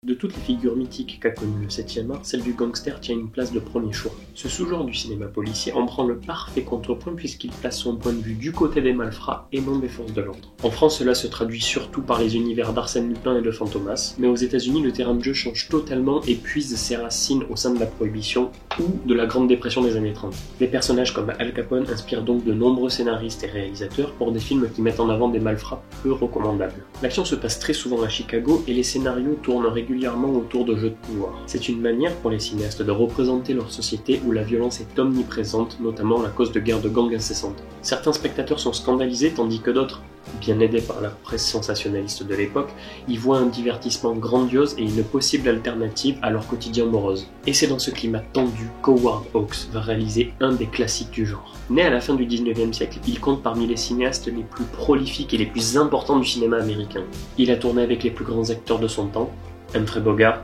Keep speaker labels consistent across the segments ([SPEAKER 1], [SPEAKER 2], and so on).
[SPEAKER 1] De toutes les figures mythiques qu'a connues le 7e art, celle du gangster tient une place de premier choix. Ce sous-genre du cinéma policier en prend le parfait contrepoint puisqu'il place son point de vue du côté des malfrats et non des forces de l'ordre. En France, cela se traduit surtout par les univers d'Arsène Lupin et de Fantomas, mais aux États-Unis, le terrain de jeu change totalement et puise ses racines au sein de la Prohibition ou de la Grande Dépression des années 30. Des personnages comme Al Capone inspirent donc de nombreux scénaristes et réalisateurs pour des films qui mettent en avant des malfrats peu recommandables. L'action se passe très souvent à Chicago et les scénarios tournent régulièrement autour de jeux de pouvoir. C'est une manière pour les cinéastes de représenter leur société où la violence est omniprésente, notamment à cause de guerres de gangs incessantes. Certains spectateurs sont scandalisés tandis que d'autres, bien aidés par la presse sensationnaliste de l'époque, y voient un divertissement grandiose et une possible alternative à leur quotidien morose. Et c'est dans ce climat tendu qu'Howard Hawks va réaliser un des classiques du genre. Né à la fin du 19e siècle, il compte parmi les cinéastes les plus prolifiques et les plus importants du cinéma américain. Il a tourné avec les plus grands acteurs de son temps, Humphrey Bogart,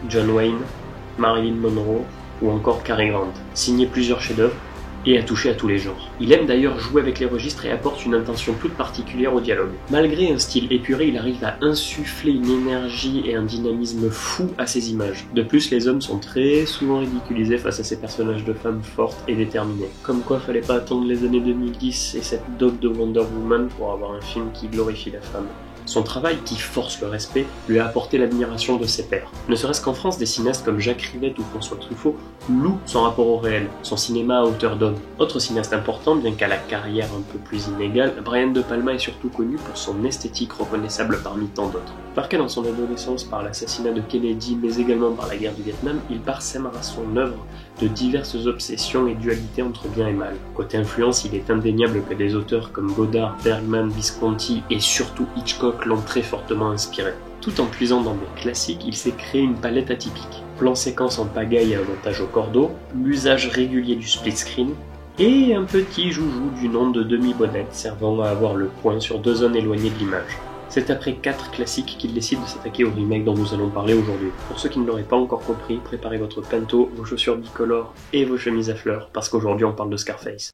[SPEAKER 1] John Wayne, Marilyn Monroe ou encore Cary Grant, signé plusieurs chefs-d'œuvre et a touché à tous les genres. Il aime d'ailleurs jouer avec les registres et apporte une intention toute particulière au dialogue. Malgré un style épuré, il arrive à insuffler une énergie et un dynamisme fou à ses images. De plus, les hommes sont très souvent ridiculisés face à ces personnages de femmes fortes et déterminées. Comme quoi, fallait pas attendre les années 2010 et cette dope de Wonder Woman pour avoir un film qui glorifie la femme. Son travail, qui force le respect, lui a apporté l'admiration de ses pairs. Ne serait-ce qu'en France, des cinéastes comme Jacques Rivette ou François Truffaut louent son rapport au réel, son cinéma à hauteur d'homme. Autre cinéaste important, bien qu'à la carrière un peu plus inégale, Brian De Palma est surtout connu pour son esthétique reconnaissable parmi tant d'autres. Marqué dans son adolescence par l'assassinat de Kennedy, mais également par la guerre du Vietnam, il parsème à son œuvre de diverses obsessions et dualités entre bien et mal. Côté influence, il est indéniable que des auteurs comme Godard, Bergman, Visconti et surtout Hitchcock l'ont très fortement inspiré. Tout en puisant dans des classiques, il s'est créé une palette atypique. Plan séquence en pagaille et un montage au cordeau, l'usage régulier du split screen, et un petit joujou du nom de demi-bonnette servant à avoir le point sur deux zones éloignées de l'image. C'est après 4 classiques qu'il décide de s'attaquer au remake dont nous allons parler aujourd'hui. Pour ceux qui ne l'auraient pas encore compris, préparez votre pinto, vos chaussures bicolores et vos chemises à fleurs, parce qu'aujourd'hui on parle de Scarface.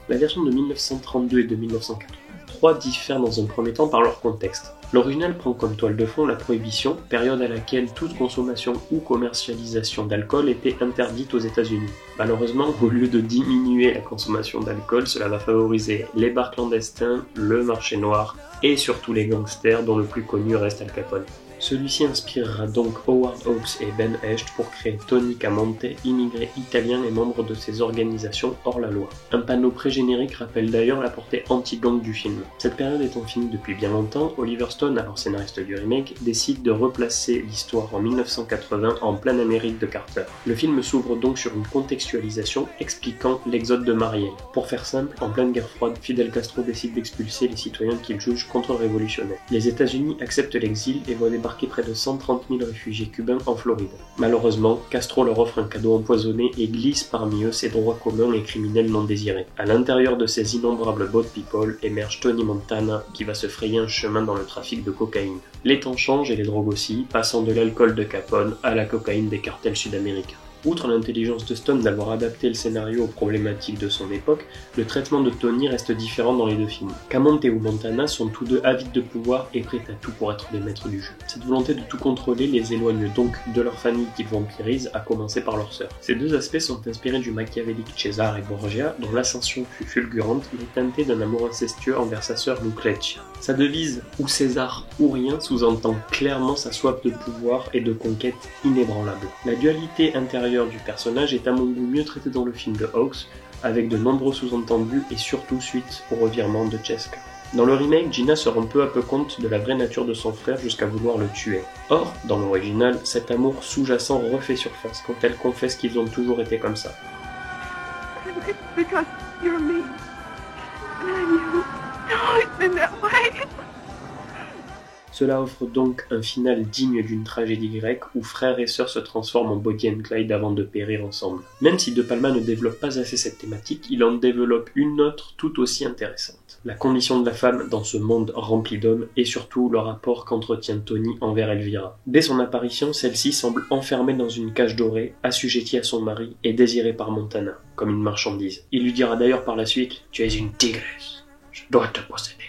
[SPEAKER 1] La version de 1932 et de 1983 diffèrent dans un premier temps par leur contexte. L'original prend comme toile de fond la Prohibition, période à laquelle toute consommation ou commercialisation d'alcool était interdite aux États-Unis. Malheureusement, au lieu de diminuer la consommation d'alcool, cela va favoriser les bars clandestins, le marché noir et surtout les gangsters dont le plus connu reste Al Capone. Celui-ci inspirera donc Howard Hawks et Ben Hecht pour créer Tony Camonte, immigré italien et membre de ces organisations hors la loi. Un panneau pré-générique rappelle d'ailleurs la portée anti-gang du film. Cette période étant finie depuis bien longtemps, Oliver Stone, alors scénariste du remake, décide de replacer l'histoire en 1980 en pleine Amérique de Carter. Le film s'ouvre donc sur une contextualisation expliquant l'exode de Mariel. Pour faire simple, en pleine guerre froide, Fidel Castro décide d'expulser les citoyens qu'il juge contre-révolutionnaires. Les États-Unis acceptent l'exil et voient débarquer près de 130 000 réfugiés cubains en Floride. Malheureusement, Castro leur offre un cadeau empoisonné et glisse parmi eux ses droits communs et criminels non désirés. À l'intérieur de ces innombrables boat people émerge Tony Montana qui va se frayer un chemin dans le trafic de cocaïne. Les temps changent et les drogues aussi, passant de l'alcool de Capone à la cocaïne des cartels sud-américains. Outre l'intelligence de Stone d'avoir adapté le scénario aux problématiques de son époque, le traitement de Tony reste différent dans les deux films. Camonte ou Montana sont tous deux avides de pouvoir et prêts à tout pour être les maîtres du jeu. Cette volonté de tout contrôler les éloigne donc de leur famille qu'ils vampirisent, à commencer par leur sœur. Ces deux aspects sont inspirés du machiavélique Cesare Borgia, dont l'ascension fut fulgurante mais teintée d'un amour incestueux envers sa sœur Lucrezia. Sa devise « ou César ou rien » sous-entend clairement sa soif de pouvoir et de conquête inébranlable. La dualité intérieure du personnage est à mon goût mieux traité dans le film de Hawks, avec de nombreux sous-entendus et surtout suite au revirement de Cheska. Dans le remake, Gina se rend peu à peu compte de la vraie nature de son frère jusqu'à vouloir le tuer. Or, dans l'original, cet amour sous-jacent refait surface quand elle confesse qu'ils ont toujours été comme ça.
[SPEAKER 2] It's because you're me. And I'm you. No, it's been that way.
[SPEAKER 1] Cela offre donc un final digne d'une tragédie grecque où frère et sœur se transforment en Bonnie and Clyde avant de périr ensemble. Même si De Palma ne développe pas assez cette thématique, il en développe une autre tout aussi intéressante. La condition de la femme dans ce monde rempli d'hommes et surtout le rapport qu'entretient Tony envers Elvira. Dès son apparition, celle-ci semble enfermée dans une cage dorée, assujettie à son mari et désirée par Montana, comme une marchandise. Il lui dira d'ailleurs par la suite « Tu es une tigresse, je dois te posséder ».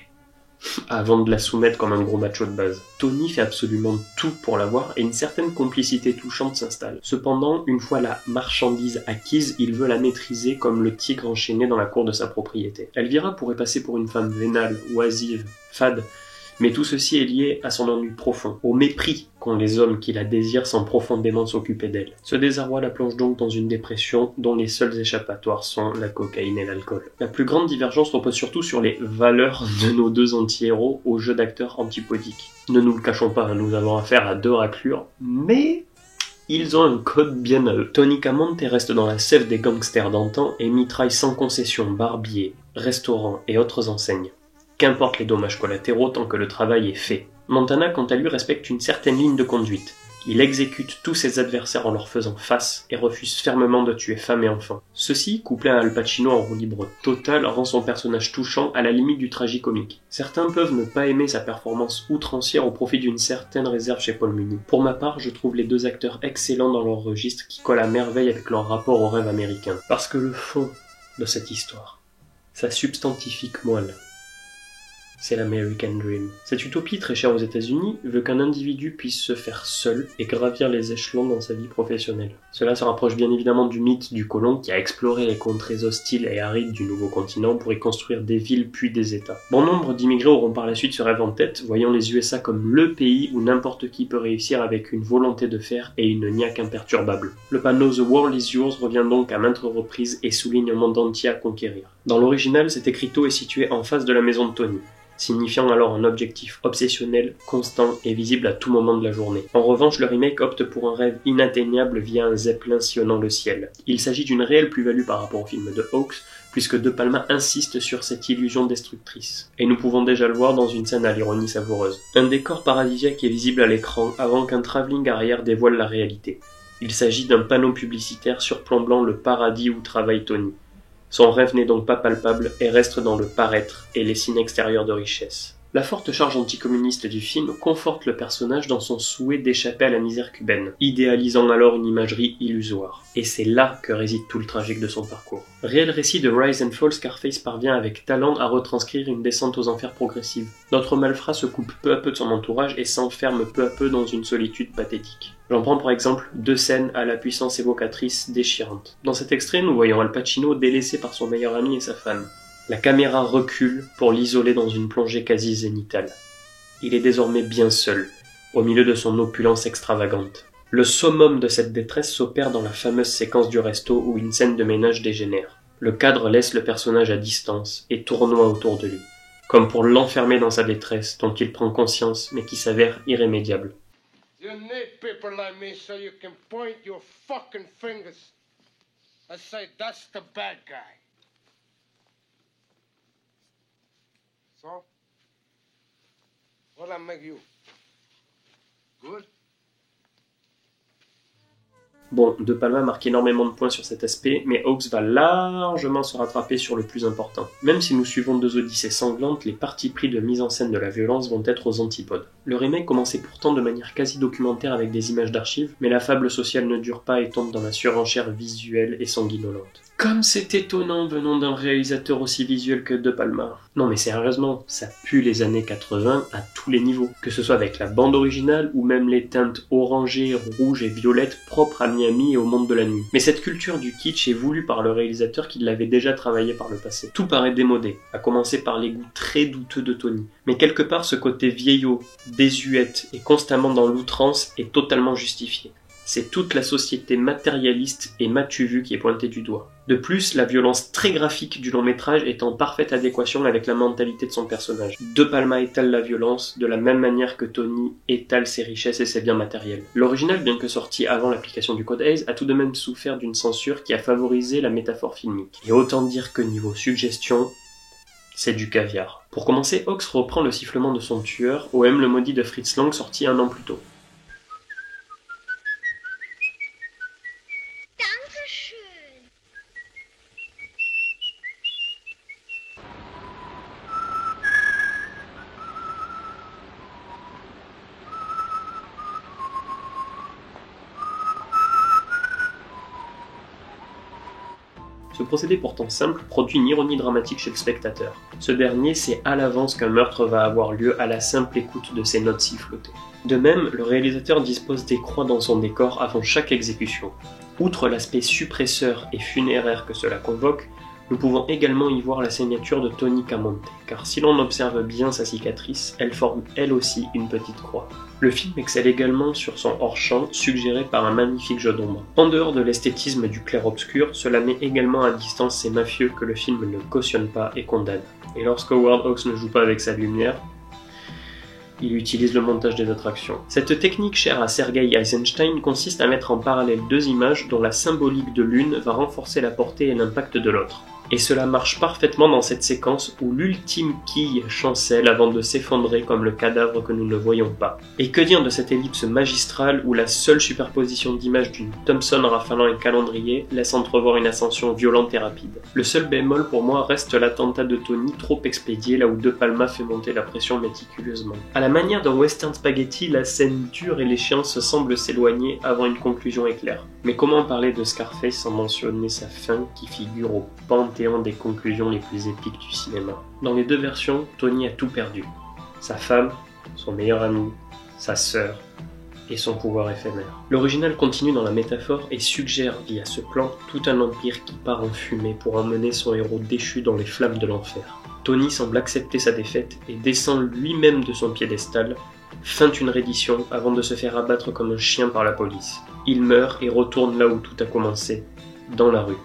[SPEAKER 1] Avant de la soumettre comme un gros macho de base. Tony fait absolument tout pour l'avoir et une certaine complicité touchante s'installe. Cependant, une fois la marchandise acquise, il veut la maîtriser comme le tigre enchaîné dans la cour de sa propriété. Elvira pourrait passer pour une femme vénale, oisive, fade, mais tout ceci est lié à son ennui profond, au mépris qu'ont les hommes qui la désirent sans profondément s'occuper d'elle. Ce désarroi la plonge donc dans une dépression dont les seuls échappatoires sont la cocaïne et l'alcool. La plus grande divergence repose surtout sur les valeurs de nos deux anti-héros au jeu d'acteurs antipodiques. Ne nous le cachons pas, nous avons affaire à deux raclures, mais ils ont un code bien à eux. Tony Camonte reste dans la sève des gangsters d'antan et mitraille sans concession barbiers, restaurants et autres enseignes. Qu'importe les dommages collatéraux tant que le travail est fait. Montana, quant à lui, respecte une certaine ligne de conduite. Il exécute tous ses adversaires en leur faisant face et refuse fermement de tuer femmes et enfants. Ceci, couplé à Al Pacino en roue libre totale, rend son personnage touchant à la limite du tragicomique. Certains peuvent ne pas aimer sa performance outrancière au profit d'une certaine réserve chez Paul Muni. Pour ma part, je trouve les deux acteurs excellents dans leur registre qui collent à merveille avec leur rapport au rêve américain. Parce que le fond de cette histoire, sa substantifique moelle, c'est l'American Dream. Cette utopie très chère aux États-Unis veut qu'un individu puisse se faire seul et gravir les échelons dans sa vie professionnelle. Cela se rapproche bien évidemment du mythe du colon qui a exploré les contrées hostiles et arides du nouveau continent pour y construire des villes puis des États. Bon nombre d'immigrés auront par la suite ce rêve en tête, voyant les USA comme le pays où n'importe qui peut réussir avec une volonté de faire et une niaque imperturbable. Le panneau The World is Yours revient donc à maintes reprises et souligne un monde entier à conquérir. Dans l'original, cet écriteau est situé en face de la maison de Tony, signifiant alors un objectif obsessionnel, constant et visible à tout moment de la journée. En revanche, le remake opte pour un rêve inatteignable via un zeppelin sillonnant le ciel. Il s'agit d'une réelle plus-value par rapport au film de Hawks, puisque De Palma insiste sur cette illusion destructrice. Et nous pouvons déjà le voir dans une scène à l'ironie savoureuse. Un décor paradisiaque est visible à l'écran avant qu'un travelling arrière dévoile la réalité. Il s'agit d'un panneau publicitaire surplombant le paradis où travaille Tony. Son rêve n'est donc pas palpable et reste dans le paraître et les signes extérieurs de richesse. La forte charge anticommuniste du film conforte le personnage dans son souhait d'échapper à la misère cubaine, idéalisant alors une imagerie illusoire. Et c'est là que réside tout le tragique de son parcours. Réel récit de Rise and Fall, Scarface parvient avec talent à retranscrire une descente aux enfers progressive. Notre malfrat se coupe peu à peu de son entourage et s'enferme peu à peu dans une solitude pathétique. J'en prends par exemple deux scènes à la puissance évocatrice déchirante. Dans cet extrait, nous voyons Al Pacino délaissé par son meilleur ami et sa femme. La caméra recule pour l'isoler dans une plongée quasi zénithale. Il est désormais bien seul, au milieu de son opulence extravagante. Le summum de cette détresse s'opère dans la fameuse séquence du resto où une scène de ménage dégénère. Le cadre laisse le personnage à distance et tournoie autour de lui, comme pour l'enfermer dans sa détresse dont il prend conscience mais qui s'avère irrémédiable.
[SPEAKER 3] You need people like me so you can point your fucking fingers and say that's the bad guy. So, what'll I make you? Good?
[SPEAKER 1] Bon, De Palma marque énormément de points sur cet aspect, mais Hawks va largement se rattraper sur le plus important. Même si nous suivons deux odyssées sanglantes, les partis pris de mise en scène de la violence vont être aux antipodes. Le remake commençait pourtant de manière quasi documentaire avec des images d'archives, mais la fable sociale ne dure pas et tombe dans la surenchère visuelle et sanguinolente. Comme c'est étonnant venant d'un réalisateur aussi visuel que De Palma. Non mais sérieusement, ça pue les années 80 à tous les niveaux, que ce soit avec la bande originale ou même les teintes orangées, rouges et violettes propres à Miami et au monde de la nuit. Mais cette culture du kitsch est voulue par le réalisateur qui l'avait déjà travaillé par le passé. Tout paraît démodé, à commencer par les goûts très douteux de Tony. Mais quelque part ce côté vieillot, désuète et constamment dans l'outrance est totalement justifié. c'est toute la société matérialiste et m'as-tu vu qui est pointée du doigt. De plus, la violence très graphique du long métrage est en parfaite adéquation avec la mentalité de son personnage. De Palma étale la violence de la même manière que Tony étale ses richesses et ses biens matériels. L'original, bien que sorti avant l'application du code Hays, a tout de même souffert d'une censure qui a favorisé la métaphore filmique. Et autant dire que niveau suggestion, c'est du caviar. Pour commencer, Hawks reprend le sifflement de son tueur, OM le maudit de Fritz Lang sorti 1 an plus tôt. Ce procédé pourtant simple produit une ironie dramatique chez le spectateur. Ce dernier sait à l'avance qu'un meurtre va avoir lieu à la simple écoute de ses notes sifflotées. De même, le réalisateur dispose des croix dans son décor avant chaque exécution. Outre l'aspect suppresseur et funéraire que cela convoque, nous pouvons également y voir la signature de Tony Camonte, car si l'on observe bien sa cicatrice, elle forme elle aussi une petite croix. Le film excelle également sur son hors-champ, suggéré par un magnifique jeu d'ombre. En dehors de l'esthétisme du clair-obscur, cela met également à distance ces mafieux que le film ne cautionne pas et condamne. Et lorsque Howard Hawks ne joue pas avec sa lumière, il utilise le montage des attractions. Cette technique chère à Sergei Eisenstein consiste à mettre en parallèle deux images dont la symbolique de l'une va renforcer la portée et l'impact de l'autre. Et cela marche parfaitement dans cette séquence où l'ultime quille chancelle avant de s'effondrer comme le cadavre que nous ne voyons pas. Et que dire de cette ellipse magistrale où la seule superposition d'images d'une Thomson rafalant un calendrier laisse entrevoir une ascension violente et rapide. Le seul bémol pour moi reste l'attentat de Tony trop expédié là où De Palma fait monter la pression méticuleusement. À la manière d'un western spaghetti, la scène dure et l'échéance semblent s'éloigner avant une conclusion éclair. Mais comment parler de Scarface sans mentionner sa fin qui figure au panthéon des conclusions les plus épiques du cinéma. Dans les deux versions, Tony a tout perdu. Sa femme, son meilleur ami, sa sœur et son pouvoir éphémère. L'original continue dans la métaphore et suggère via ce plan tout un empire qui part en fumée pour emmener son héros déchu dans les flammes de l'enfer. Tony semble accepter sa défaite et descend lui-même de son piédestal, feinte une reddition avant de se faire abattre comme un chien par la police. Il meurt et retourne là où tout a commencé, dans la rue.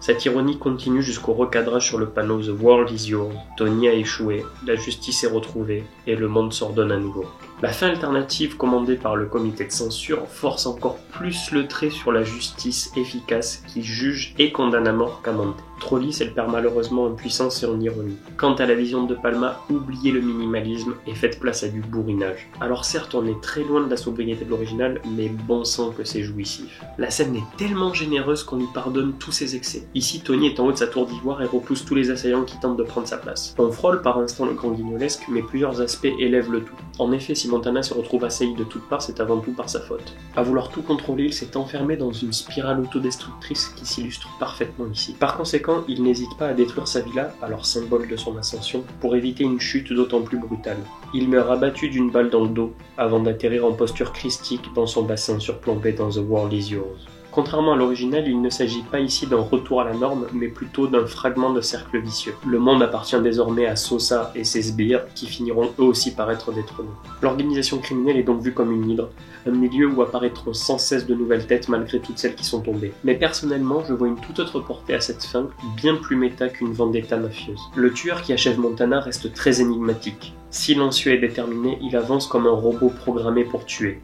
[SPEAKER 1] Cette ironie continue jusqu'au recadrage sur le panneau « The world is yours ». Tony a échoué, la justice est retrouvée et le monde s'ordonne à nouveau. La fin alternative commandée par le comité de censure force encore plus le trait sur la justice efficace qui juge et condamne à mort Camonte. Trop lisse, elle perd malheureusement en puissance et en ironie. Quant à la vision de Palma, oubliez le minimalisme et faites place à du bourrinage. Alors certes, on est très loin de la sobriété de l'original, mais bon sang que c'est jouissif. La scène est tellement généreuse qu'on lui pardonne tous ses excès. Ici, Tony est en haut de sa tour d'ivoire et repousse tous les assaillants qui tentent de prendre sa place. On frôle par instant le grand guignolesque, mais plusieurs aspects élèvent le tout. En effet, si Montana se retrouve assailli de toutes parts, c'est avant tout par sa faute. À vouloir tout contrôler, il s'est enfermé dans une spirale autodestructrice qui s'illustre parfaitement ici. Par conséquent, il n'hésite pas à détruire sa villa, alors symbole de son ascension, pour éviter une chute d'autant plus brutale. Il meurt abattu d'une balle dans le dos, avant d'atterrir en posture christique dans son bassin surplombé dans The World Is Yours. Contrairement à l'original, il ne s'agit pas ici d'un retour à la norme, mais plutôt d'un fragment de cercle vicieux. Le monde appartient désormais à Sosa et ses sbires, qui finiront eux aussi par être détrônés. L'organisation criminelle est donc vue comme une hydre, un milieu où apparaîtront sans cesse de nouvelles têtes malgré toutes celles qui sont tombées. Mais personnellement, je vois une toute autre portée à cette fin, bien plus méta qu'une vendetta mafieuse. Le tueur qui achève Montana reste très énigmatique. Silencieux et déterminé, il avance comme un robot programmé pour tuer.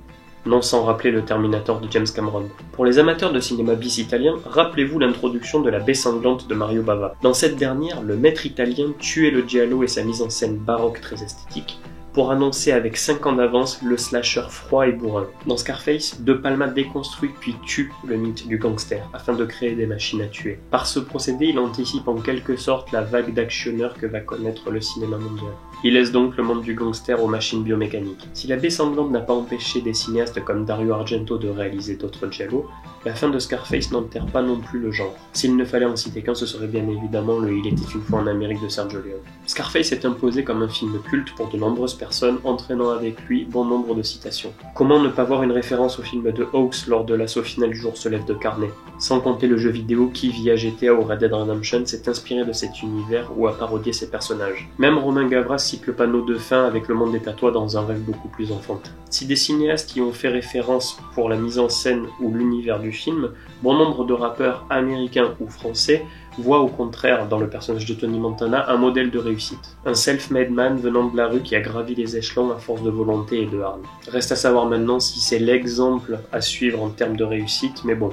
[SPEAKER 1] Non sans rappeler le Terminator de James Cameron. Pour les amateurs de cinéma bis italien, rappelez-vous l'introduction de La Baie sanglante de Mario Bava. Dans cette dernière, le maître italien tuait le giallo et sa mise en scène baroque très esthétique, pour annoncer avec 5 ans d'avance le slasher froid et bourrin. Dans Scarface, De Palma déconstruit puis tue le mythe du gangster, afin de créer des machines à tuer. Par ce procédé, il anticipe en quelque sorte la vague d'actionneurs que va connaître le cinéma mondial. Il laisse donc le monde du gangster aux machines biomécaniques. Si La Baie sanglante n'a pas empêché des cinéastes comme Dario Argento de réaliser d'autres giallo, la fin de Scarface n'enterre pas non plus le genre. S'il ne fallait en citer qu'un, ce serait bien évidemment le Il était une fois en Amérique de Sergio Leone. Scarface est imposé comme un film culte pour de nombreuses personnes, entraînant avec lui bon nombre de citations. Comment ne pas voir une référence au film de Hawks lors de l'assaut final du jour se lève de Carnet? Sans compter le jeu vidéo qui, via GTA ou Red Dead Redemption, s'est inspiré de cet univers ou a parodié ses personnages. Même Romain Gavras cite le panneau de fin avec le monde est à toi dans un rêve beaucoup plus enfantin. Si des cinéastes y ont fait référence pour la mise en scène ou l'univers du film, bon nombre de rappeurs américains ou français voient au contraire dans le personnage de Tony Montana un modèle de réussite. Un self-made man venant de la rue qui a gravi les échelons à force de volonté et de hargne. Reste à savoir maintenant si c'est l'exemple à suivre en termes de réussite, mais bon.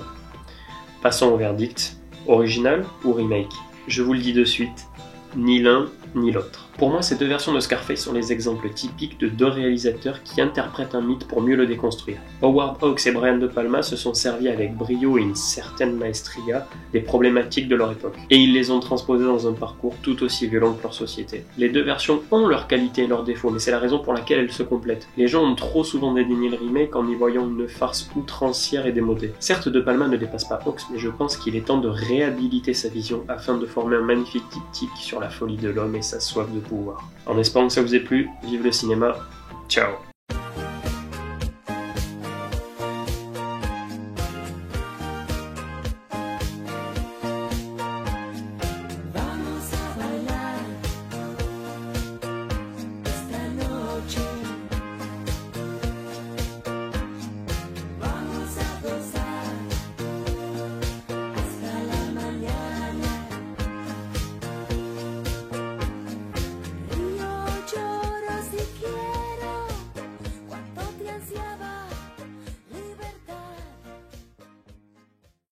[SPEAKER 1] Passons au verdict. Original ou remake? Je vous le dis de suite, ni l'un ni l'autre. Pour moi, ces deux versions de Scarface sont les exemples typiques de deux réalisateurs qui interprètent un mythe pour mieux le déconstruire. Howard Hawks et Brian De Palma se sont servis avec brio et une certaine maestria des problématiques de leur époque, et ils les ont transposées dans un parcours tout aussi violent que leur société. Les deux versions ont leurs qualités et leurs défauts, mais c'est la raison pour laquelle elles se complètent. Les gens ont trop souvent dédaigné le remake en y voyant une farce outrancière et démodée. Certes, De Palma ne dépasse pas Hawks, mais je pense qu'il est temps de réhabiliter sa vision afin de former un magnifique diptyque sur la folie de l'homme et sa soif de pouvoir. En espérant que ça vous ait plu, vive le cinéma, ciao!